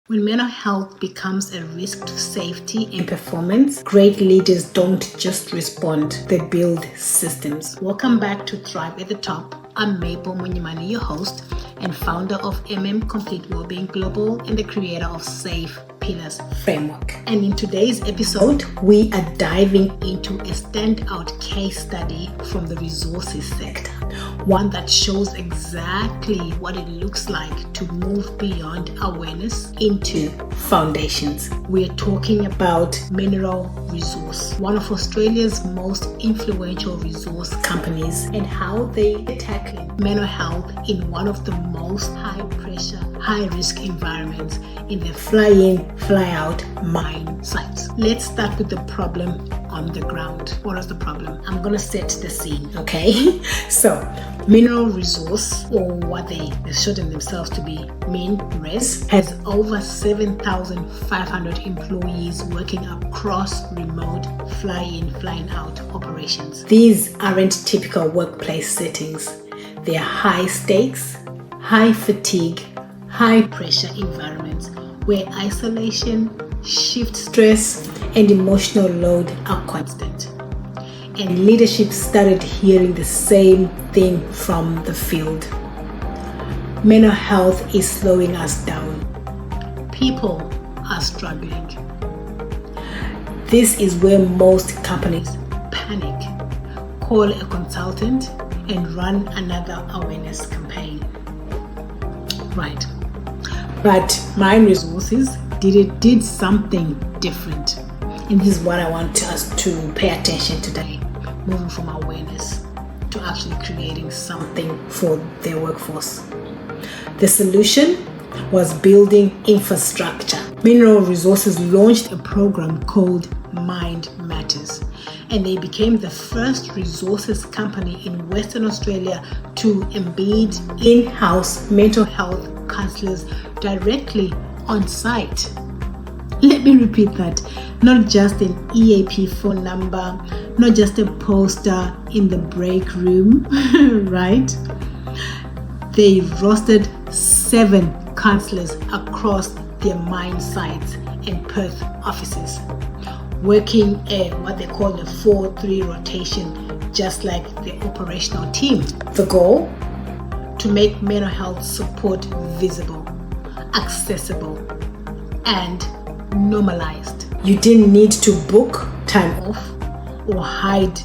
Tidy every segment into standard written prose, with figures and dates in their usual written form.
When mental health becomes a risk to safety and performance, great leaders don't just respond, they build systems. Welcome back to Thrive at the Top. I'm Maple Munyimani, your host and founder of Complete Wellbeing Global and the creator of Safe Pillars Framework. And in today's episode, we are diving into a standout case study from the resources sector. One that shows exactly what it looks like to move beyond awareness into foundations. We're talking about Mineral Resource, one of Australia's most influential resource companies, and how they are tackling mental health in one of the most high-pressure, high-risk environments in the fly-in, fly-out mine sites. Let's start with the problem on the ground. What is the problem? I'm going to set the scene, okay? So, Mineral Resource, or what they shorten themselves to be, MinRes, has over 7,500 employees working across remote fly-in, fly-out operations. These aren't typical workplace settings. They are high stakes, high fatigue, high pressure environments where isolation, shift stress, and emotional load are constant. And leadership started hearing the same thing from the field. Mental health is slowing us down. People are struggling. This is where most companies panic, call a consultant, and run another awareness campaign. Right. But Mind Resources did something different. And this is what I want us to pay attention today. Moving from awareness to actually creating something for their workforce. The solution was building infrastructure. Mineral Resources launched a program called Mind Matters, and they became the first resources company in Western Australia to embed in-house mental health counselors directly on site. Let me repeat that. Not just an EAP phone number, not just a poster in the break room, right? They rostered 7 counselors across their mine sites and Perth offices, working what they call the 4-3 rotation, just like the operational team. The goal? To make mental health support visible, accessible, and normalized. You didn't need to book time off or hide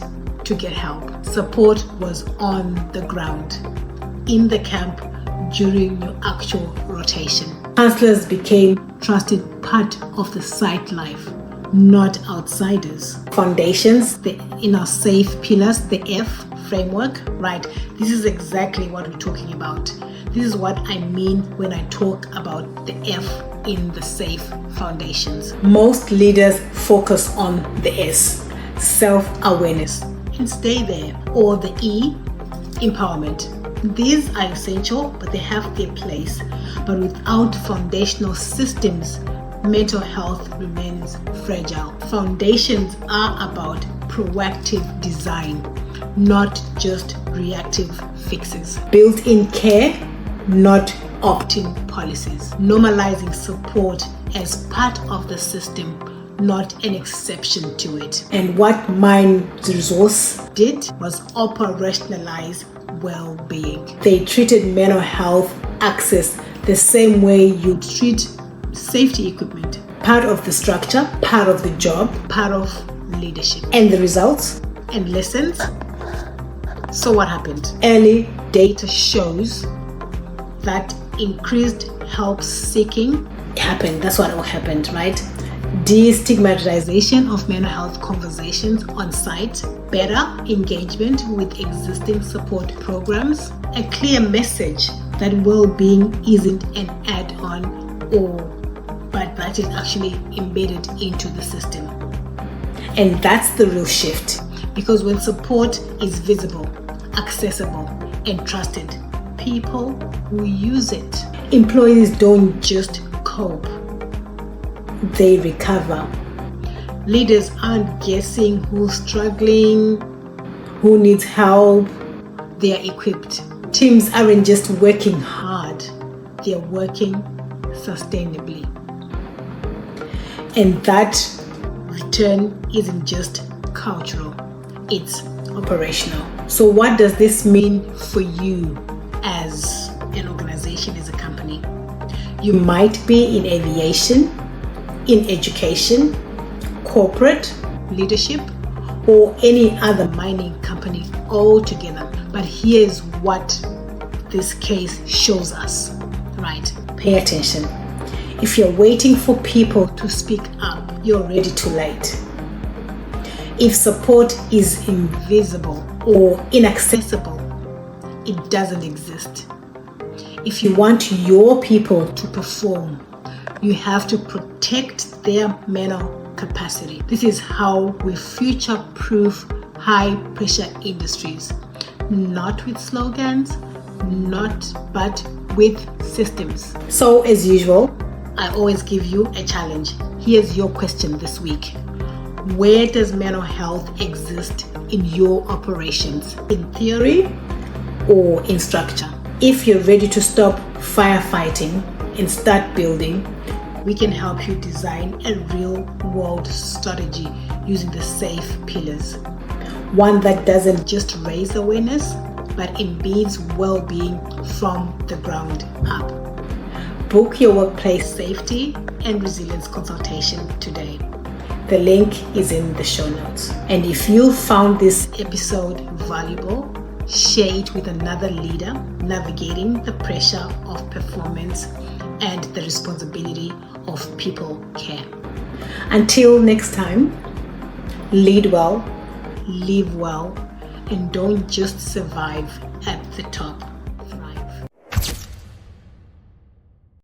to get help. Support was on the ground, in the camp, during your actual rotation. Counselors became trusted part of the site life, not outsiders. Foundations, the inner safe pillars, the F framework, right? This is exactly what we're talking about. This is what I mean when I talk about the F in the safe foundations. Most leaders focus on the S, self-awareness, and stay there. Or the E, empowerment. These are essential, but they have their place. But without foundational systems, mental health remains fragile. Foundations are about proactive design, not just reactive fixes. Built-in care, not opt-in policies. Normalizing support as part of the system, not an exception to it. And what Mind Resource did was operationalize well-being. They treated mental health access the same way you treat safety equipment. Part of the structure, part of the job, part of leadership. And the results and lessons. So what happened? Early data shows that increased help seeking happened. That's what all happened, right? Destigmatization of mental health conversations on site, better engagement with existing support programs, a clear message that well-being isn't an add-on but that is actually embedded into the system. And that's the real shift, because when support is visible, accessible, and trusted, people will use it. Employees don't just cope, they recover. Leaders aren't guessing who's struggling, who needs help. They are equipped. Teams aren't just working hard, they're working sustainably. And that return isn't just cultural, it's operational. So what does this mean for you as an organization, as a company? You might be in aviation, in education, corporate, leadership, or any other mining company altogether. But here's what this case shows us, right? Pay attention. If you're waiting for people to speak up, you're already too late. If support is invisible or inaccessible, it doesn't exist. If you want your people to perform, you have to protect their mental capacity. This is how we future-proof high-pressure industries, not with slogans, but with systems. So as usual, I always give you a challenge. Here's your question this week. Where does mental health exist in your operations? In theory or in structure? If you're ready to stop firefighting and start building, we can help you design a real-world strategy using the SAFE pillars. One that doesn't just raise awareness, but embeds well-being from the ground up. Book your workplace safety and resilience consultation today. The link is in the show notes. And if you found this episode valuable, share it with another leader navigating the pressure of performance and the responsibility of people care. Until next time, lead well, live well, and don't just survive at the top.